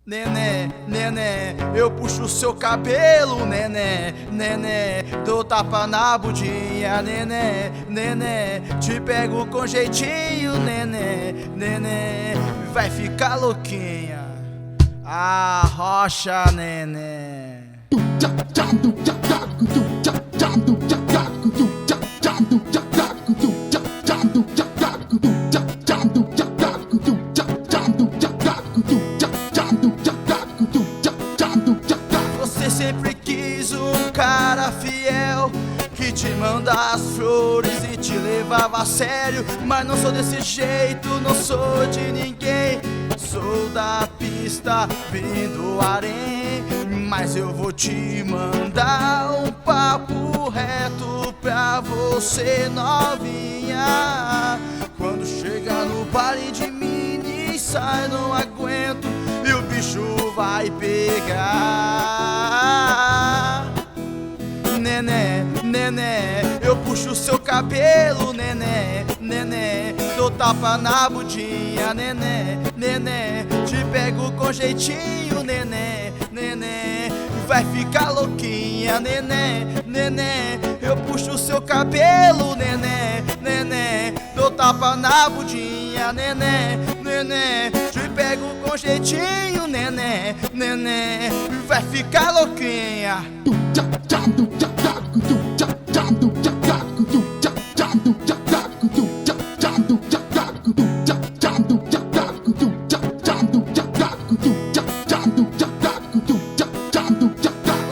Nenê, nenê, eu puxo seu cabelo, nenê, nenê, dou tapa na budinha, nenê, nenê, te pego com jeitinho, nenê, nenê, vai ficar louquinha, arrocha, nenê. Você sempre quis um cara fiel que te manda as flores e te levava a sério. Mas não sou desse jeito, não sou de ninguém. Sou da pista, vindo do harém. Mas eu vou te mandar um papo reto pra você, novinha. Quando chega no baile de mini sai, não aguento e o bicho vai pegar. Nenê, nenê, eu puxo seu cabelo, nenê, nenê, dou tapa na budinha, nenê, nenê, te pego com jeitinho, nenê, nenê, vai ficar louquinha, nenê, nenê, eu puxo seu cabelo, nenê, nenê, dou tapa na budinha, nenê, nenê, te pego com jeitinho, nenê, nenê, vai ficar louquinha.